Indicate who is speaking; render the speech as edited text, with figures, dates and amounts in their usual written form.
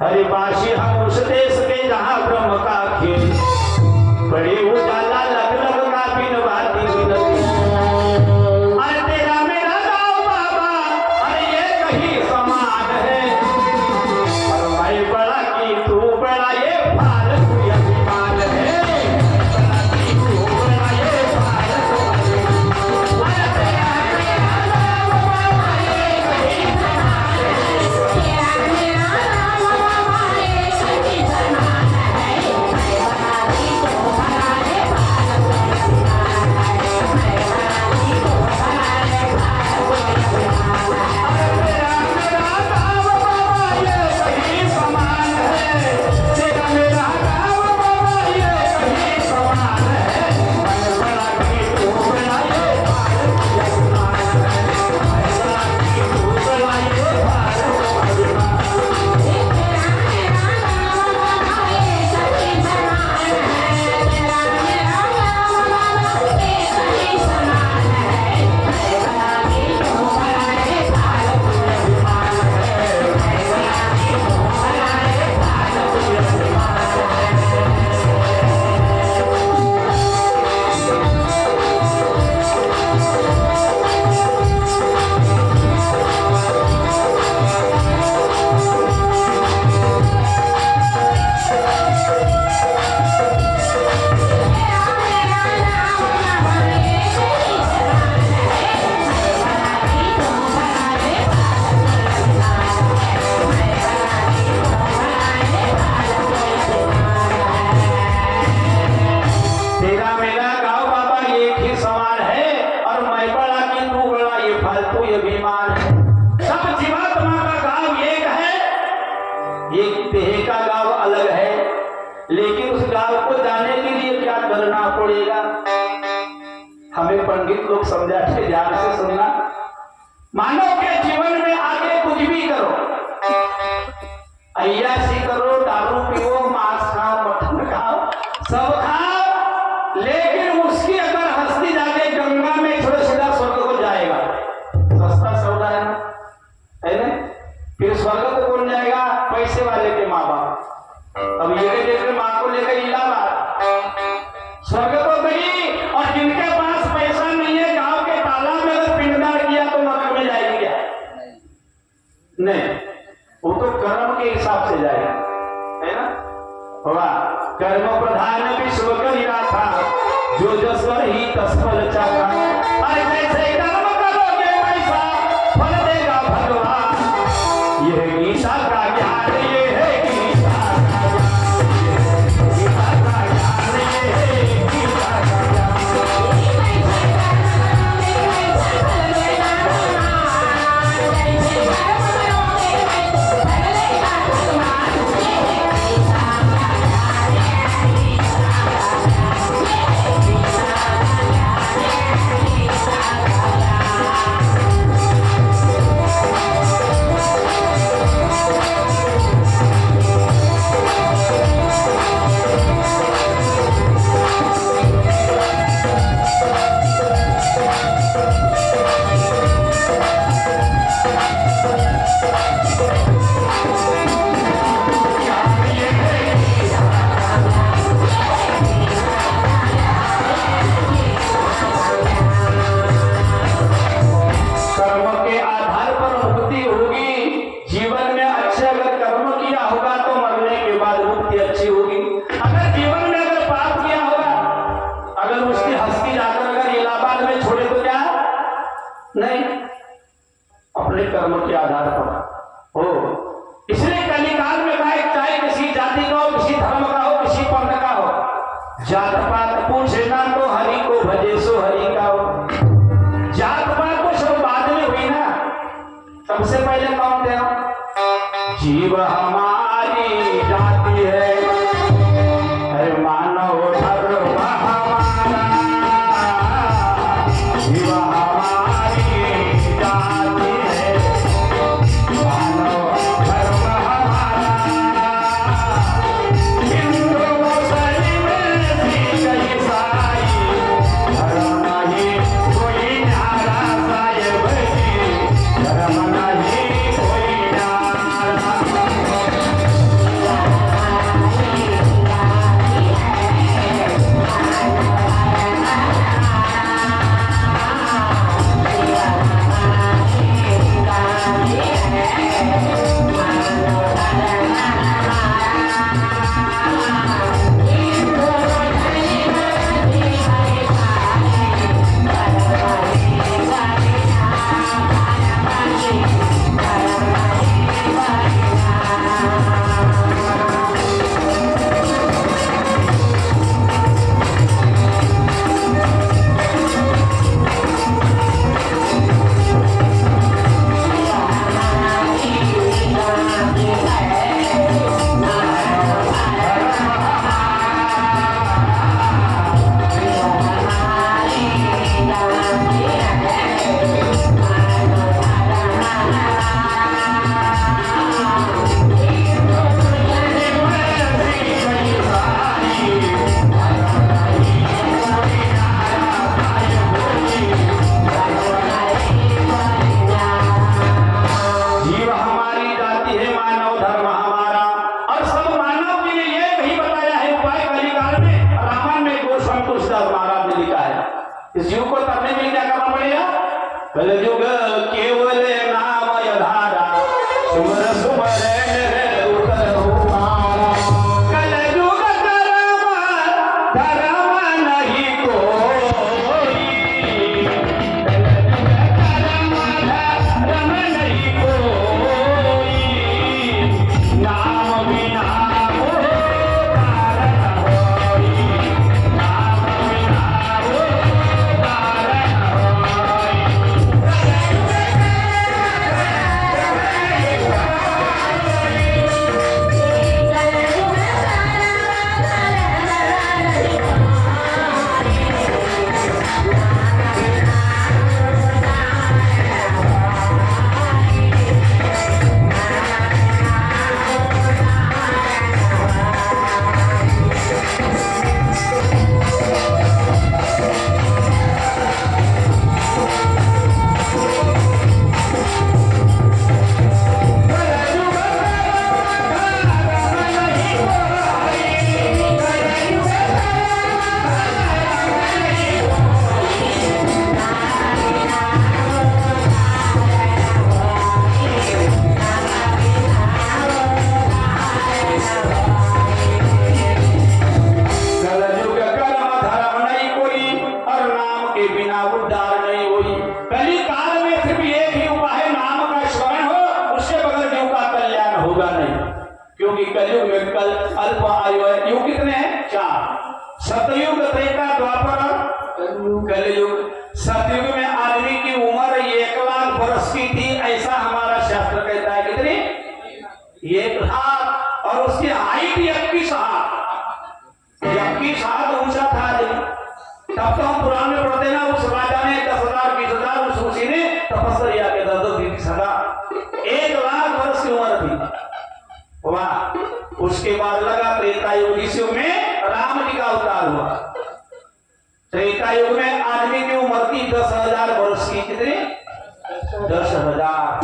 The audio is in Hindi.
Speaker 1: Hare पंडित लोग समझाते, ध्यान से सुनना। मानव के जीवन में आगे कुछ भी करो, अय्याशी करो, दारू पियो, मांस खाओ, मटन खाओ, सब खाओ, लेकिन उसकी अगर हस्ती जाके गंगा में छोड़ सीधा स्वर्ग को जाएगा। सस्ता सौदा है ना? फिर स्वर्ग को कौन जाएगा? पैसे वाले के माँ बाप। अब ये देख माँ को लेकर इलाहाबाद स्वर्ग को गई, और जिनके पास पैसा नहीं है गांव के तालाब में अगर पिंडदान किया तो नरक में जाएगी क्या? नहीं, वो तो कर्म के हिसाब से जाएगा, है ना? वाह, कर्म प्रधान विश्व करिया था, जो जस कर ही तस फल चाहा। अरे जैसे कर्म करोगे वैसा फल देगा भगवान। यह गीता का ज्ञान, ये है गीता का ज्ञान, गीता का ज्ञान, ये है गीता का ज्ञान। नहीं, अपने कर्म के आधार पर हो। इसलिए कलिकाल में कहा, चाहे किसी जाति का हो, किसी धर्म का हो, किसी पंथ का हो, जात पात पूछे ना तो हरि को भजे सो हरि का हो। जात पात को सब बाद में हुई ना, सबसे पहले कौन थे? जीव हमारी जाति है, मानव धर्म हमारा। जीव कलयुग केवल नाम यधारा, सुमर सुमर उतर हुमारा। कलयुग धर्म नहीं कोई, कलयुग धर्म नहीं कोई, नाम बिना अल्प आयु है। युग कितने हैं? 4। सतयुग, त्रेता, द्वापर और कलयुग। सतयुग में आदमी की उम्र 1 लाख वर्ष की थी, ऐसा हमारा शास्त्र कहता है। कितनी? 1 लाख। और उसकी हाइट 21 हाथ, 21 हाथ ऊंचा था आदमी। तब तो हम पुराण में पढ़ते ना, उस राजा ने 10,000 20,000, उस ऋषि ने तपस्या के 10-20 हजार, 1 लाख वर्ष की उम्र थी। वाह। उसके बाद लगा त्रेता युग। इस युग में राम जी का अवतार हुआ। त्रेता युग में आदमी की उम्र थी 10,000 वर्ष की। कितनी? 10,000।